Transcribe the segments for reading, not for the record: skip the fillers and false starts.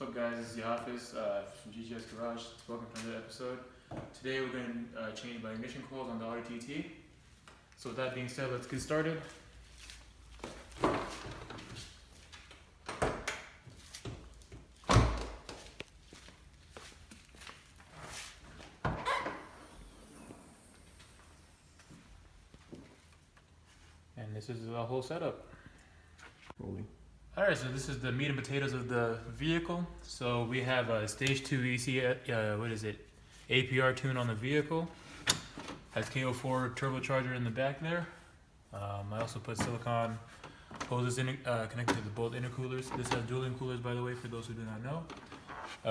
What's up, guys? This is the office from GGS Garage. Welcome to another episode. Today we're going to change my ignition coils on the Audi TT. So with that being said, let's get started. And this is the whole setup. Rolling. Alright, so this is the meat and potatoes of the vehicle. So we have a stage 2 EC, APR tune on the vehicle. Has KO4 turbocharger in the back there. I also put silicone hoses connected to both intercoolers. This has dual intercoolers, by the way, for those who do not know.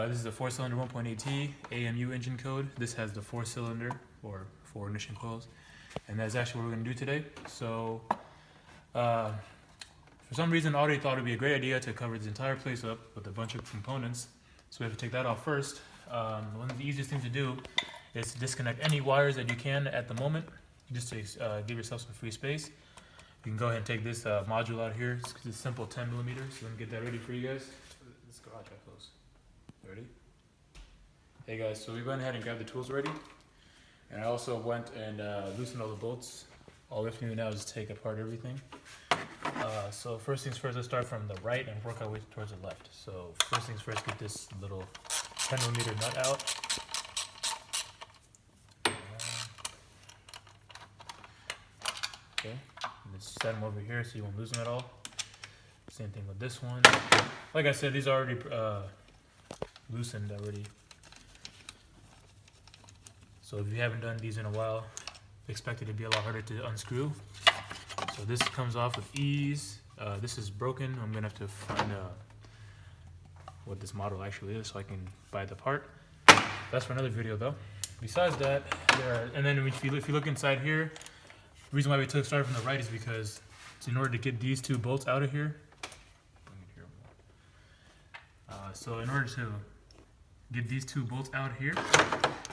This is a 4-cylinder 1.8T AMU engine code. This has the 4-cylinder or 4 ignition coils. And that's actually what we're going to do today. So, for some reason, Audi thought it would be a great idea to cover this entire place up with a bunch of components. So we have to take that off first. One of the easiest things to do is to disconnect any wires that you can at the moment, just to give yourself some free space. You can go ahead and take this module out here. It's a simple 10 millimeters. So let me get that ready for you guys. Let's go out that close. Ready? Hey guys, so we went ahead and grabbed the tools ready. And I also went and loosened all the bolts. All we have to do now is take apart everything. So first things first, let's start from the right and work our way towards the left. So first things first, get this little 10 millimeter nut out. Okay, and just set them over here so you won't lose them at all. Same thing with this one. Like I said, these are already loosened already. So if you haven't done these in a while, expect it to be a lot harder to unscrew. So this comes off with ease. This is broken. I'm gonna have to find what this model actually is so I can buy the part. That's for another video though. Besides that, and then if you look inside here, the reason why we started from the right is because in order to get these two bolts out of here, so in order to get these two bolts out here,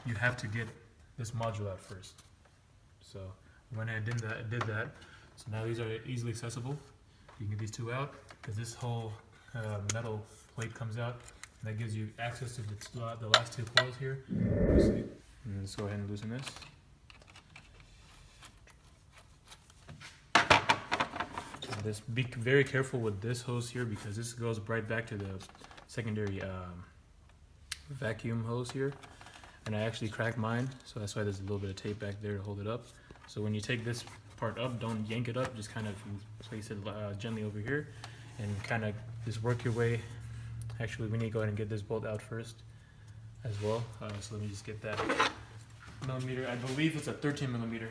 you have to get this module out first. So when I did that, so now these are easily accessible. You can get these two out because this whole metal plate comes out, and that gives you access to the last two coils here. Obviously. And let's go ahead and loosen this. And just be very careful with this hose here because this goes right back to the secondary vacuum hose here. And I actually cracked mine, so that's why there's a little bit of tape back there to hold it up. So when you take this part up, don't yank it up, just kind of place it gently over here and kind of just work your way. Actually, we need to go ahead and get this bolt out first as well. So let me just get that millimeter. I believe it's a 13 millimeter.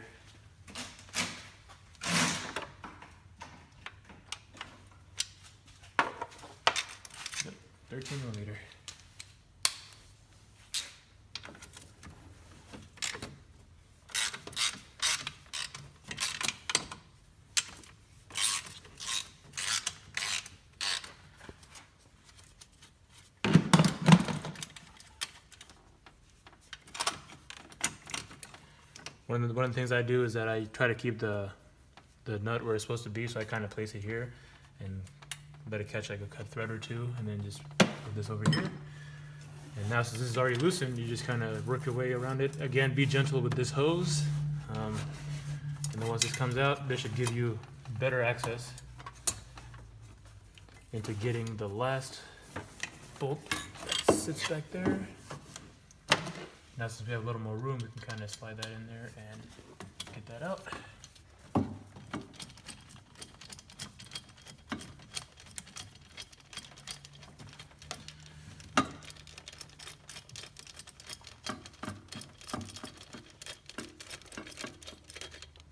Yep, 13 millimeter. One of the things I do is that I try to keep the nut where it's supposed to be, so I kind of place it here and let it catch like a cut thread or two, and then just put this over here. And now since this is already loosened, you just kind of work your way around it. Again, be gentle with this hose. And then once this comes out, this should give you better access into getting the last bolt that sits back there. Now since we have a little more room, we can kind of slide that in there and get that out.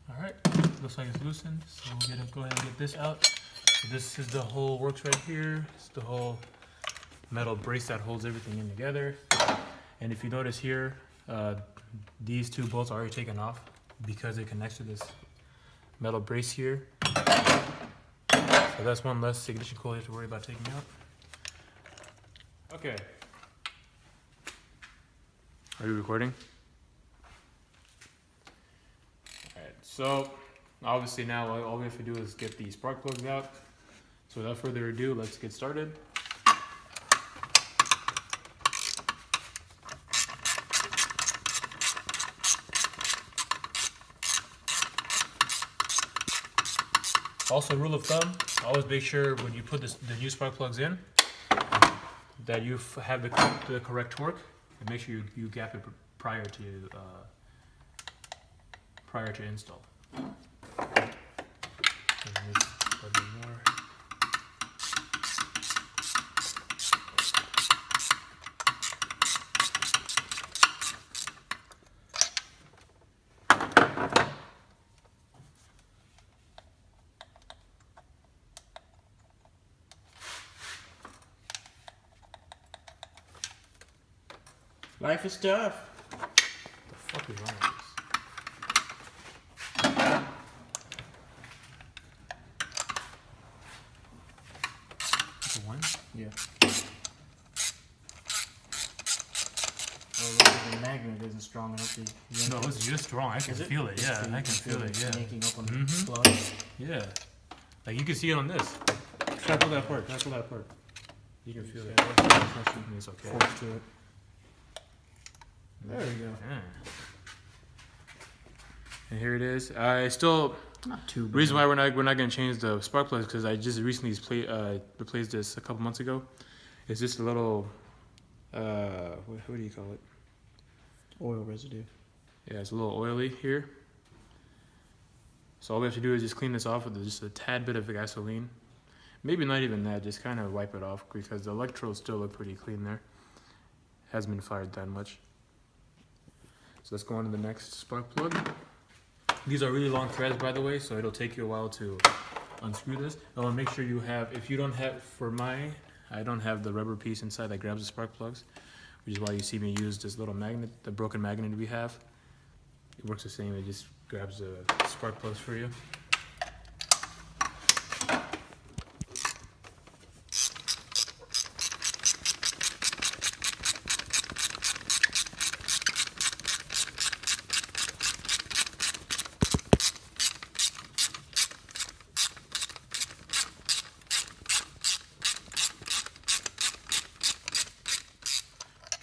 Alright, looks like it's loosened, so we'll go ahead and get this out. So this is the whole works right here. It's the whole metal brace that holds everything in together. And if you notice here, these two bolts are already taken off because it connects to this metal brace here. So that's one less ignition coil you have to worry about taking out. Okay. Are you recording? Alright, so obviously now all we have to do is get the spark plugs out. So without further ado, let's get started. Also, rule of thumb: always make sure when you put the new spark plugs in that you have the correct torque, and make sure you gap it prior to install. Life is tough. What the fuck is wrong with this? The one? Yeah. Oh, look, the magnet isn't strong enough to. No, you're strong. I can feel it. Yeah, I can feel it. Yeah. Yanking up on the plug. Yeah. Like you can see it on this. Try to pull that apart. You can feel it. It's okay. Force to it. There we go. Yeah. And here it is. I still. Not too bad. Reason why we're not gonna change the spark plugs because I just recently replaced this a couple months ago. It's just a little. What do you call it? Oil residue. Yeah, it's a little oily here. So all we have to do is just clean this off with just a tad bit of gasoline. Maybe not even that, just kind of wipe it off because the electrodes still look pretty clean there. Hasn't been fired that much. So let's go on to the next spark plug. These are really long threads, by the way, so it'll take you a while to unscrew this. I want to make sure you have, if you don't have, for mine, I don't have the rubber piece inside that grabs the spark plugs, which is why you see me use this little magnet, the broken magnet we have. It works the same, it just grabs the spark plugs for you.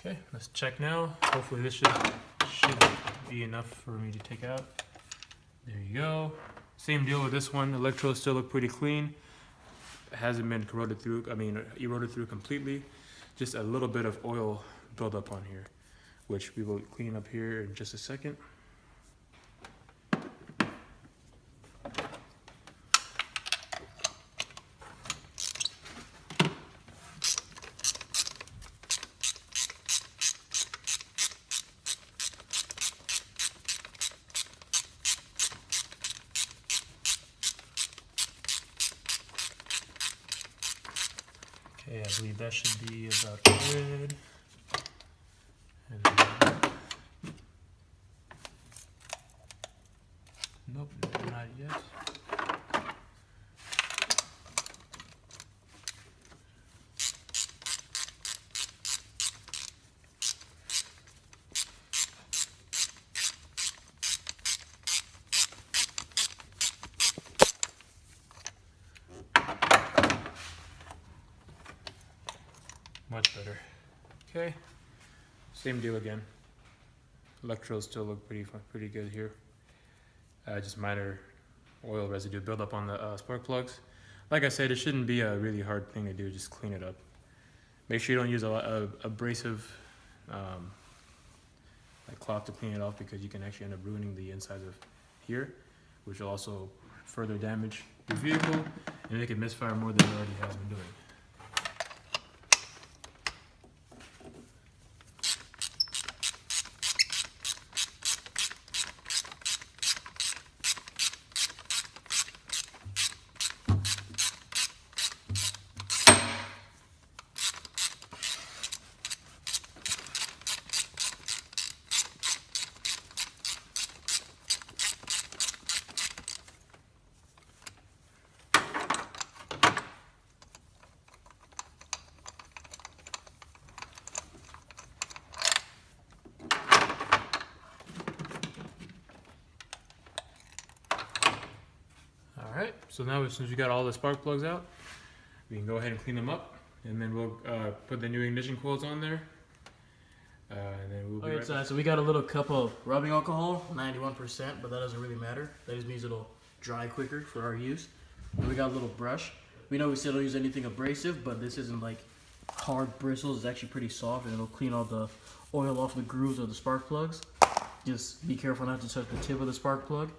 Okay, let's check now. Hopefully this should be enough for me to take out. There you go. Same deal with this one. Electrodes still look pretty clean. It hasn't been eroded through completely. Just a little bit of oil buildup on here, which we will clean up here in just a second. Okay, I believe that should be about good. And nope, not yet. Much better. Okay, same deal again. Electrodes still look pretty good here. Just minor oil residue buildup on the spark plugs. Like I said, it shouldn't be a really hard thing to do. Just clean it up. Make sure you don't use a abrasive like cloth to clean it off because you can actually end up ruining the insides of here, which will also further damage your vehicle and make it misfire more than it already has been doing. Alright, so now since we got all the spark plugs out, we can go ahead and clean them up, and then we'll put the new ignition coils on there, and then we'll be right back. So we got a little cup of rubbing alcohol, 91%, but that doesn't really matter. That just means it'll dry quicker for our use. And we got a little brush. We know we said don't use anything abrasive, but this isn't like hard bristles. It's actually pretty soft, and it'll clean all the oil off the grooves of the spark plugs. Just be careful not to touch the tip of the spark plug,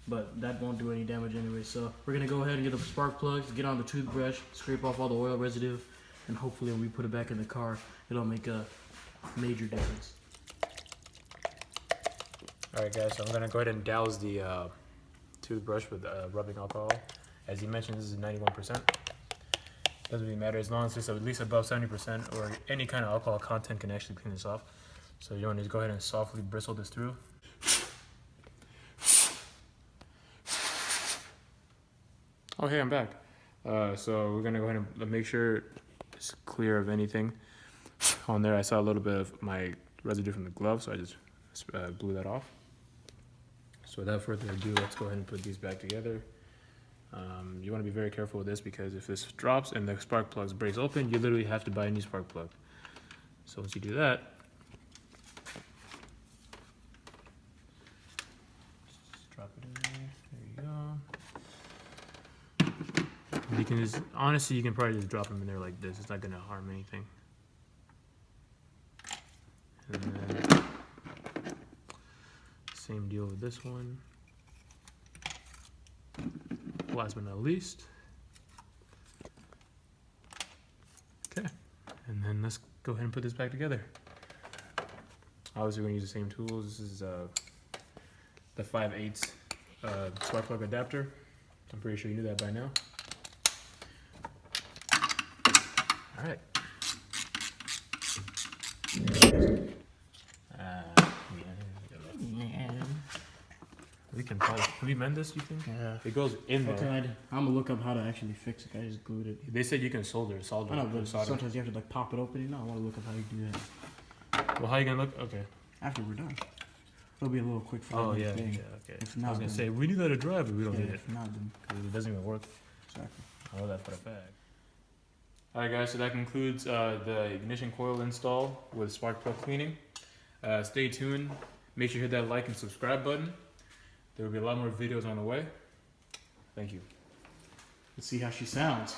but that won't do any damage anyway. So we're gonna go ahead and get the spark plugs, get on the toothbrush, scrape off all the oil residue, and hopefully when we put it back in the car, it'll make a major difference. Alright guys, so I'm going to go ahead and douse the toothbrush with rubbing alcohol. As you mentioned, this is 91%. Doesn't really matter as long as it's at least above 70%, or any kind of alcohol content can actually clean this off. So you want to go ahead and softly bristle this through. Oh hey, I'm back. So we're going to go ahead and make sure it's clear of anything. On there I saw a little bit of my residue from the glove, so I just blew that off. So without further ado, let's go ahead and put these back together. You want to be very careful with this, because if this drops and the spark plugs breaks open, you literally have to buy a new spark plug. So once you do that, just drop it in there. There you go. You can just, honestly, you can probably just drop them in there like this. It's not going to harm anything. And then same deal with this one. Last but not least. Okay, and then let's go ahead and put this back together. Obviously we're gonna use the same tools. This is the 5/8 spark plug adapter. I'm pretty sure you knew that by now. All right. We can probably, can we mend this, you think? Yeah. It goes in there. Okay, I'm gonna look up how to actually fix it. I just glued it. They said you can solder. I know, but sometimes you have to like pop it open. You know, I want to look up how you do that. Well, how you gonna look? Okay. After we're done, it'll be a little quick for Oh yeah, thing. yeah, okay. If I not, was gonna then- say we knew how to drive, but we don't Yeah, need it if not, then because it doesn't even work. exactly. I know that for a fact. All right, guys. So that concludes the ignition coil install with spark plug cleaning. Stay tuned. Make sure you hit that like and subscribe button. There will be a lot more videos on the way. Thank you. Let's see how she sounds.